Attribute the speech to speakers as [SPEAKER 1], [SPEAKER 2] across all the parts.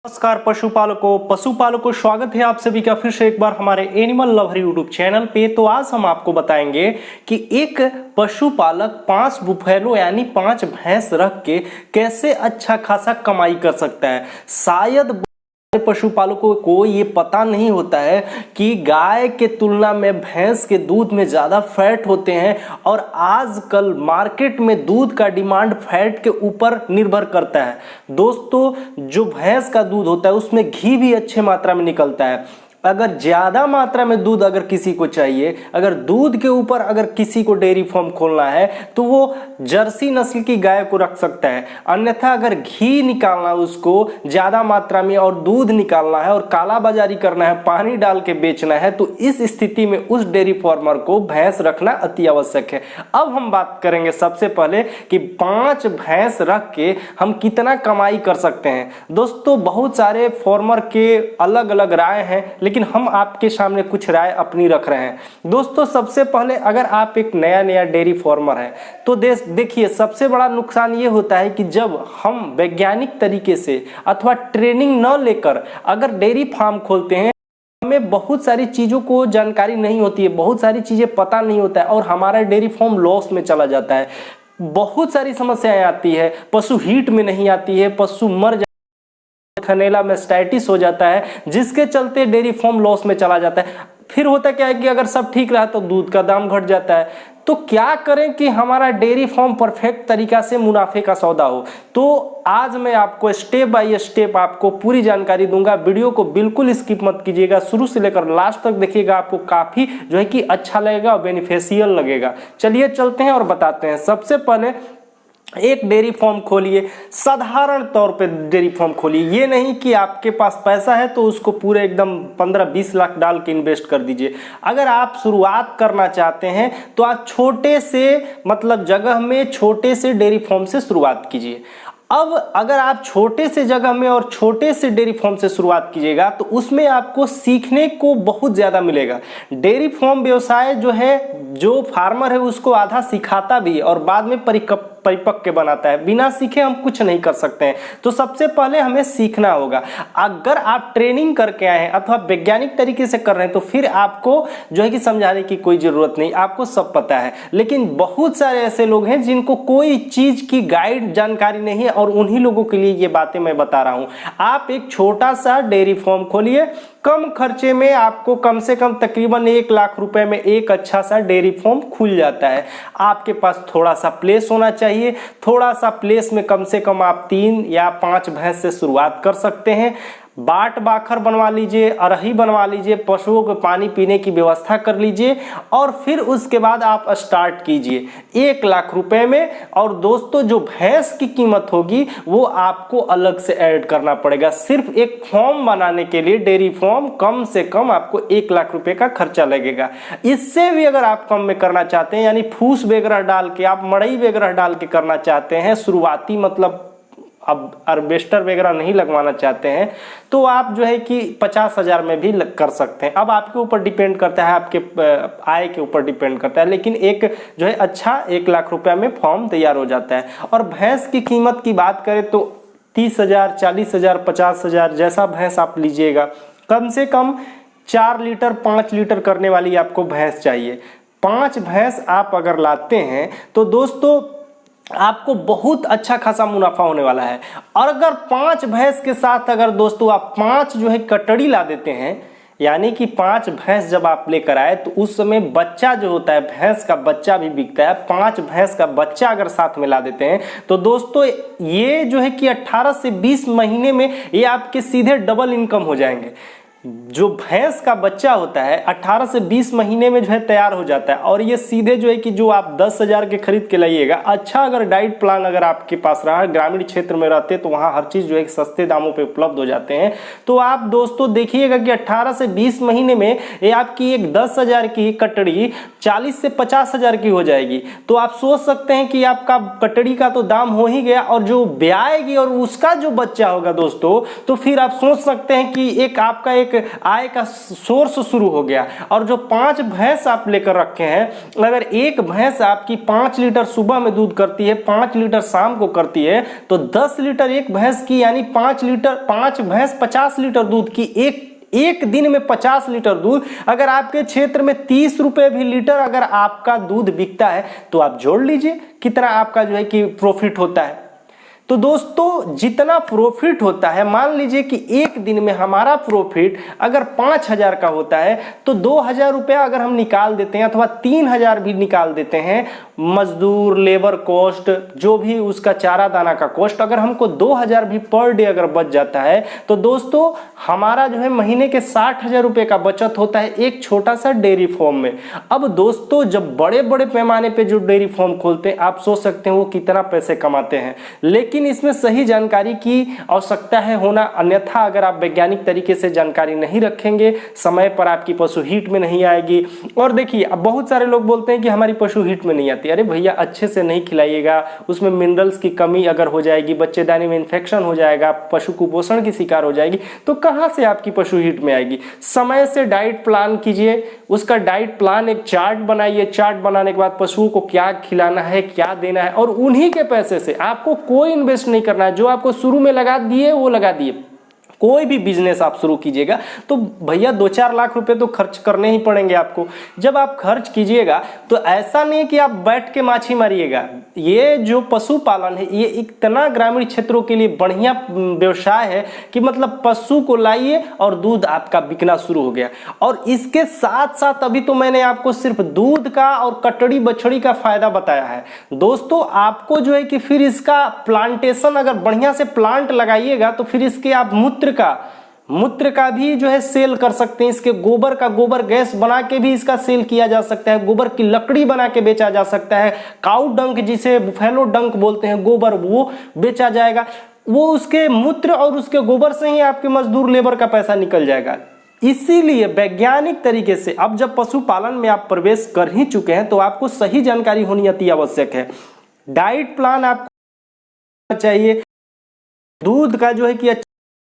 [SPEAKER 1] नमस्कार पशुपालकों स्वागत है आप सभी का फिर से एक बार हमारे एनिमल लवर यूट्यूब चैनल पे। तो आज हम आपको बताएंगे कि एक पशुपालक 5 बुफेलो यानी 5 भैंस रख के कैसे अच्छा खासा कमाई कर सकता है। शायद पशुपालकों को ये पता नहीं होता है कि गाय के तुलना में भैंस के दूध में ज़्यादा फैट होते हैं और आजकल मार्केट में दूध का डिमांड फैट के ऊपर निर्भर करता है। दोस्तों, जो भैंस का दूध होता है उसमें घी भी अच्छे मात्रा में निकलता है। अगर ज़्यादा मात्रा में दूध अगर किसी को चाहिए, अगर दूध के ऊपर अगर किसी को डेयरी फार्म खोलना है तो वो जर्सी नस्ल की गाय को रख सकता है। अन्यथा अगर घी निकालना उसको ज़्यादा मात्रा में और दूध निकालना है और काला बाजारी करना है, पानी डाल के बेचना है, तो इस स्थिति में उस डेयरी फार्मर को भैंस रखना अति आवश्यक है। अब हम बात करेंगे सबसे पहले कि 5 भैंस रख के हम कितना कमाई कर सकते हैं। दोस्तों, बहुत सारे फार्मर के अलग अलग राय हैं, लेकिन हम आपके सामने कुछ राय अपनी रख रहे हैं। दोस्तों, सबसे पहले अगर आप एक नया डेयरी फार्मर हैं तो देखिए, सबसे बड़ा नुकसान ये होता है कि जब हम वैज्ञानिक तरीके से अथवा ट्रेनिंग न लेकर अगर डेयरी फार्म खोलते हैं, हमें बहुत सारी चीज़ों को जानकारी नहीं होती है, बहुत सारी चीज़ें पता नहीं होता है और हमारा डेयरी फार्म लॉस में चला जाता है। बहुत सारी समस्याएं आती है, पशु हीट में नहीं आती है, पशु मर थनैला मैस्टाइटिस हो जाता है, जिसके चलते डेयरी फार्म लॉस में चला जाता है। फिर होता क्या है कि अगर सब ठीक रहा तो दूध का दाम घट जाता है। तो क्या करें कि हमारा डेयरी फार्म परफेक्ट तरीका से मुनाफे का सौदा हो। तो आज मैं आपको स्टेप बाय स्टेप आपको पूरी जानकारी दूंगा। वीडियो को बिल्कुल स्किप मत कीजिएगा, शुरू से लेकर लास्ट तक देखिएगा, आपको काफी जो है कि अच्छा लगेगा और बेनिफिशियल लगेगा। चलिए चलते हैं और बताते हैं। सबसे पहले एक डेयरी फार्म खोलिए, साधारण तौर पे डेयरी फार्म खोलिए। ये नहीं कि आपके पास पैसा है तो उसको पूरे एकदम 15-20 लाख डाल के इन्वेस्ट कर दीजिए। अगर आप शुरुआत करना चाहते हैं तो आप छोटे से जगह में छोटे से डेयरी फार्म से शुरुआत कीजिए। अब अगर आप छोटे से जगह में और छोटे से डेयरी फार्म से शुरुआत कीजिएगा तो उसमें आपको सीखने को बहुत ज़्यादा मिलेगा। डेयरी फार्म व्यवसाय जो है, जो फार्मर है उसको आधा सिखाता भी है और बाद में परिपक्व बनाता है। बिना सीखे हम कुछ नहीं कर सकते हैं। तो सबसे पहले हमें सीखना होगा। अगर आप ट्रेनिंग करके आए हैं अथवा वैज्ञानिक तरीके से कर रहे हैं तो फिर आपको जो है कि समझाने की कोई ज़रूरत नहीं, आपको सब पता है। लेकिन बहुत सारे ऐसे लोग हैं जिनको कोई चीज़ की गाइड जानकारी नहीं है और उन्हीं लोगों के लिए ये बातें मैं बता रहा हूँ। आप एक छोटा सा डेयरी फार्म खोलिए, कम खर्चे में आपको कम से कम तकरीबन 1 लाख रुपए में एक अच्छा सा डेयरी फार्म खुल जाता है। आपके पास थोड़ा सा प्लेस होना चाहिए। थोड़ा सा प्लेस में कम से कम आप 3 या 5 भैंस से शुरुआत कर सकते हैं। बाट बाखर बनवा लीजिए, अरही बनवा लीजिए, पशुओं को पानी पीने की व्यवस्था कर लीजिए और फिर उसके बाद आप स्टार्ट कीजिए 1 लाख रुपए में। और दोस्तों, जो भैंस की कीमत होगी वो आपको अलग से ऐड करना पड़ेगा। सिर्फ एक फॉर्म बनाने के लिए डेयरी फार्म कम से कम आपको 1 लाख रुपए का खर्चा लगेगा। इससे भी अगर आप कम में करना चाहते हैं, यानी फूस वगैरह डाल के, आप मड़ई वगैरह डाल के करना चाहते हैं शुरुआती, अब हार्वेस्टर वगैरह नहीं लगवाना चाहते हैं, तो आप जो है कि 50,000 में भी कर सकते हैं। अब आपके ऊपर डिपेंड करता है, आपके आय के ऊपर डिपेंड करता है। लेकिन एक जो है अच्छा 1 लाख रुपया में फॉर्म तैयार हो जाता है। और भैंस की कीमत की बात करें तो 30,000, 40,000, 50,000 जैसा भैंस आप लीजिएगा, कम से कम 4 लीटर 5 लीटर करने वाली आपको भैंस चाहिए। 5 भैंस आप अगर लाते हैं तो दोस्तों आपको बहुत अच्छा खासा मुनाफा होने वाला है। और अगर 5 भैंस के साथ अगर दोस्तों आप 5 जो है कटड़ी ला देते हैं, यानी कि 5 भैंस जब आप लेकर आए तो उस समय बच्चा जो होता है, भैंस का बच्चा भी बिकता है। 5 भैंस का बच्चा अगर साथ में ला देते हैं तो दोस्तों ये जो है कि 18 से 20 महीने में ये आपके सीधे डबल इनकम हो जाएंगे। जो भैंस का बच्चा होता है 18 से 20 महीने में जो है तैयार हो जाता है और ये सीधे जो है कि जो आप 10,000 के खरीद के लाइएगा, अच्छा अगर डाइट प्लान अगर आपके पास रहा, ग्रामीण क्षेत्र में रहते तो वहाँ हर चीज़ जो है सस्ते दामों पे उपलब्ध हो जाते हैं। तो आप दोस्तों देखिएगा कि 18 से 20 महीने में ये आपकी एक 10,000 की कटड़ी 40 से 50,000 की हो जाएगी। तो आप सोच सकते हैं कि आपका कटड़ी का तो दाम हो ही गया और जो ब्याएगी और उसका जो बच्चा होगा दोस्तों, तो फिर आप सोच सकते हैं कि एक आपका एक एक आय का सोर्स शुरू हो गया। और जो 5 भैंस आप लेकर रखे हैं, अगर एक भैंस आपकी 5 लीटर सुबह में दूध करती है, 5 लीटर शाम को करती है, तो 10 लीटर एक भैंस की, यानी 5 भैंस 50 लीटर दूध की, एक दिन में 50 लीटर दूध। अगर आपके क्षेत्र में 30 रुपए भी लीटर अगर आपका दूध बिकता है, तो आप जोड़ लीजिए कितना आपका जो है कि प्रॉफिट होता है। तो दोस्तों जितना प्रॉफिट होता है, मान लीजिए कि एक दिन में हमारा प्रॉफिट अगर 5,000 का होता है, तो 2,000 रुपया अगर हम निकाल देते हैं अथवा 3,000 भी निकाल देते हैं, मजदूर, लेबर कॉस्ट, जो भी उसका चारा दाना का कॉस्ट, अगर हमको 2,000 भी पर डे अगर बच जाता है, तो दोस्तों हमारा जो है महीने के 60,000 रुपये का बचत होता है एक छोटा सा डेयरी फार्म में। अब दोस्तों जब बड़े बड़े पैमाने पे जो डेयरी फार्म खोलते हैं, आप सोच सकते हैं वो कितना पैसे कमाते हैं, लेकिन इसमें सही जानकारी की आवश्यकता है होना, अन्यथा अगर आप वैज्ञानिक तरीके से जानकारी नहीं रखेंगे, समय पर आपकी पशु हीट में नहीं आएगी। और देखिए अब बहुत सारे लोग बोलते हैं कि हमारी पशु हीट में नहीं आती। अरे भैया अच्छे से नहीं खिलाइएगा, उसमें मिनरल्स की कमी अगर हो जाएगी, बच्चेदानी में इन्फेक्शन हो जाएगा, पशु कुपोषण की शिकार हो जाएगी, तो कहां से आपकी पशु हीट में आएगी। समय से डाइट प्लान कीजिए, उसका डाइट प्लान एक चार्ट बनाइए, चार्ट बनाने के बाद पशुओं को क्या खिलाना है, क्या देना है, और उन्हीं के पैसे से आपको कोई इन्वेस्ट नहीं करना है। जो आपको शुरू में लगा दिए वो लगा दिए। कोई भी बिजनेस आप शुरू कीजिएगा तो भैया 2-4 लाख रुपए तो खर्च करने ही पड़ेंगे आपको। जब आप खर्च कीजिएगा तो ऐसा नहीं कि आप बैठ के माछी मारिएगा। ये जो पशुपालन है ये इतना ग्रामीण क्षेत्रों के लिए बढ़िया व्यवसाय है कि मतलब पशु को लाइए और दूध आपका बिकना शुरू हो गया। और इसके साथ साथ अभी तो मैंने आपको सिर्फ दूध का और कटड़ी बछड़ी का फायदा बताया है। दोस्तों आपको जो है कि फिर इसका प्लांटेशन अगर बढ़िया से प्लांट लगाइएगा तो फिर इसके आप मूत्र का भी जो है सेल कर सकते हैं। इसके गोबर का गोबर गैस बना के भी इसका सेल किया जा सकता है। गोबर की लकड़ी बना के बेचा जा सकता है। काऊ डंक जिसे बुफेलो डंक बोलते हैं गोबर, वो बेचा जाएगा। वो उसके मूत्र और उसके गोबर से ही आपके मजदूर लेबर का पैसा निकल जाएगा। इसीलिए वैज्ञानिक तरीके से अब जब पशुपालन में आप प्रवेश कर ही चुके हैं तो आपको सही जानकारी होनी अति आवश्यक है। डाइट प्लान आपको चाहिए, दूध का जो है कि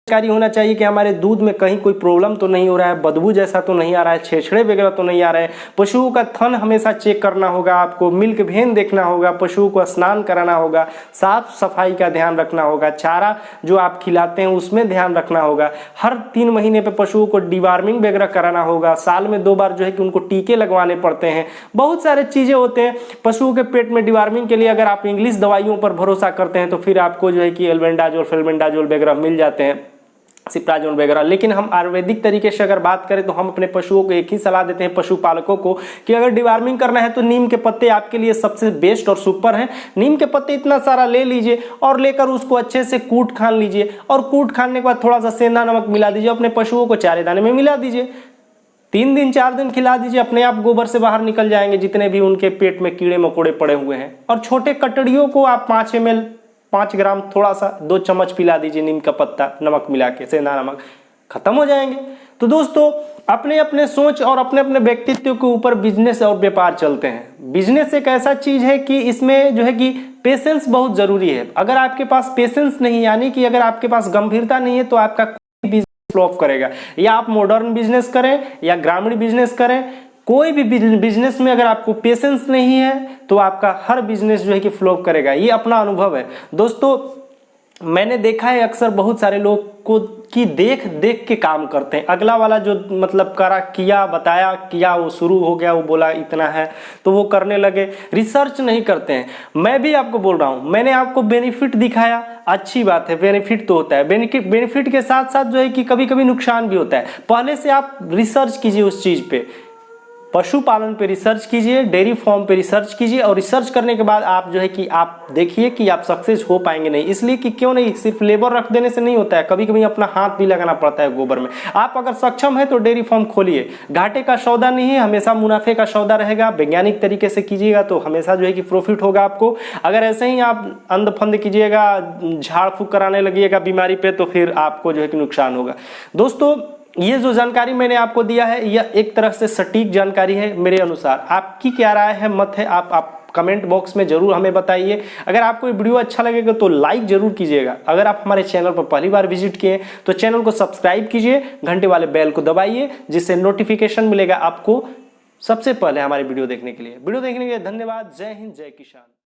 [SPEAKER 1] जानकारी होना चाहिए कि हमारे दूध में कहीं कोई प्रॉब्लम तो नहीं हो रहा है, बदबू जैसा तो नहीं आ रहा है, छेछड़े वगैरह तो नहीं आ रहे हैं। पशुओं का थन हमेशा चेक करना होगा, आपको मिल्क वेन देखना होगा, पशुओं को स्नान कराना होगा, साफ सफाई का ध्यान रखना होगा, चारा जो आप खिलाते हैं उसमें ध्यान रखना होगा। हर 3 महीने पे पशुओं को डिवार्मिंग वगैरह कराना होगा। साल में 2 बार जो है कि उनको टीके लगवाने पड़ते हैं। बहुत सारे चीजें होते हैं पशुओं के पेट में डिवार्मिंग के लिए। अगर आप इंग्लिश दवाइयों पर भरोसा करते हैं तो फिर आपको जो है कि एल्बेंडाजोल, फेल्बेंडाजोल वगैरह मिल जाते हैं, सिप्राजोल वगैरह। लेकिन हम आयुर्वेदिक तरीके से अगर बात करें तो हम अपने पशुओं को एक ही सलाह देते हैं पशुपालकों को कि अगर डिवार्मिंग करना है तो नीम के पत्ते आपके लिए सबसे बेस्ट और सुपर हैं। नीम के पत्ते इतना सारा ले लीजिए और लेकर उसको अच्छे से कूट खान लीजिए, और कूट खाने के बाद थोड़ा सा सेंधा नमक मिला दीजिए, अपने पशुओं को चारे दाने में मिला दीजिए, 3 दिन 4 दिन खिला दीजिए, अपने आप गोबर से बाहर निकल जाएंगे जितने भी उनके पेट में कीड़े मकोड़े पड़े हुए हैं। और छोटे कटड़ियों को आप 5 ml 5 ग्राम थोड़ा सा 2 चम्मच पिला दीजिए नीम का पत्ता नमक मिला के, सेंधा नमक, खत्म हो जाएंगे। तो दोस्तों अपने अपने सोच और अपने अपने व्यक्तित्व के ऊपर बिजनेस और व्यापार चलते हैं। बिजनेस एक ऐसा चीज है कि इसमें जो है कि पेशेंस बहुत जरूरी है। अगर आपके पास पेशेंस नहीं, यानी कि अगर आपके पास गंभीरता नहीं है, तो आपका कोई बिजनेस फ्लॉप करेगा। या आप मॉडर्न बिजनेस करें या ग्रामीण बिजनेस करें, कोई भी बिजनेस में अगर आपको पेशेंस नहीं है तो आपका हर बिजनेस जो है कि फ्लॉप करेगा। ये अपना अनुभव है दोस्तों। मैंने देखा है अक्सर बहुत सारे लोग को कि देख देख के काम करते हैं। अगला वाला जो मतलब करा, किया, बताया, किया, वो शुरू हो गया, वो बोला इतना है तो वो करने लगे, रिसर्च नहीं करते हैं। मैं भी आपको बोल रहा हूँ, मैंने आपको बेनिफिट दिखाया, अच्छी बात है, बेनिफिट तो होता है। बेनिफिट के साथ साथ जो है कि कभी कभी नुकसान भी होता है। पहले से आप रिसर्च कीजिए उस चीज पे, पशुपालन पे रिसर्च कीजिए, डेयरी फार्म पे रिसर्च कीजिए, और रिसर्च करने के बाद आप जो है कि आप देखिए कि आप सक्सेस हो पाएंगे नहीं। इसलिए कि क्यों नहीं, सिर्फ लेबर रख देने से नहीं होता है, कभी कभी अपना हाथ भी लगाना पड़ता है गोबर में। आप अगर सक्षम है तो डेयरी फार्म खोलिए, घाटे का सौदा नहीं है, हमेशा मुनाफे का सौदा रहेगा। वैज्ञानिक तरीके से कीजिएगा तो हमेशा जो है कि प्रॉफिट होगा आपको। अगर ऐसे ही आप अंध फंद कीजिएगा, झाड़ फूक कराने लगिएगा बीमारी पे, तो फिर आपको जो है कि नुकसान होगा। दोस्तों ये जो जानकारी मैंने आपको दिया है यह एक तरह से सटीक जानकारी है मेरे अनुसार। आपकी क्या राय है, मत है, आप कमेंट बॉक्स में जरूर हमें बताइए। अगर आपको ये वीडियो अच्छा लगेगा तो लाइक जरूर कीजिएगा। अगर आप हमारे चैनल पर पहली बार विजिट किए तो चैनल को सब्सक्राइब कीजिए, घंटे वाले बेल को दबाइए, जिससे नोटिफिकेशन मिलेगा आपको सबसे पहले हमारी वीडियो देखने के लिए। वीडियो देखने के लिए धन्यवाद। जय हिंद, जय किसान।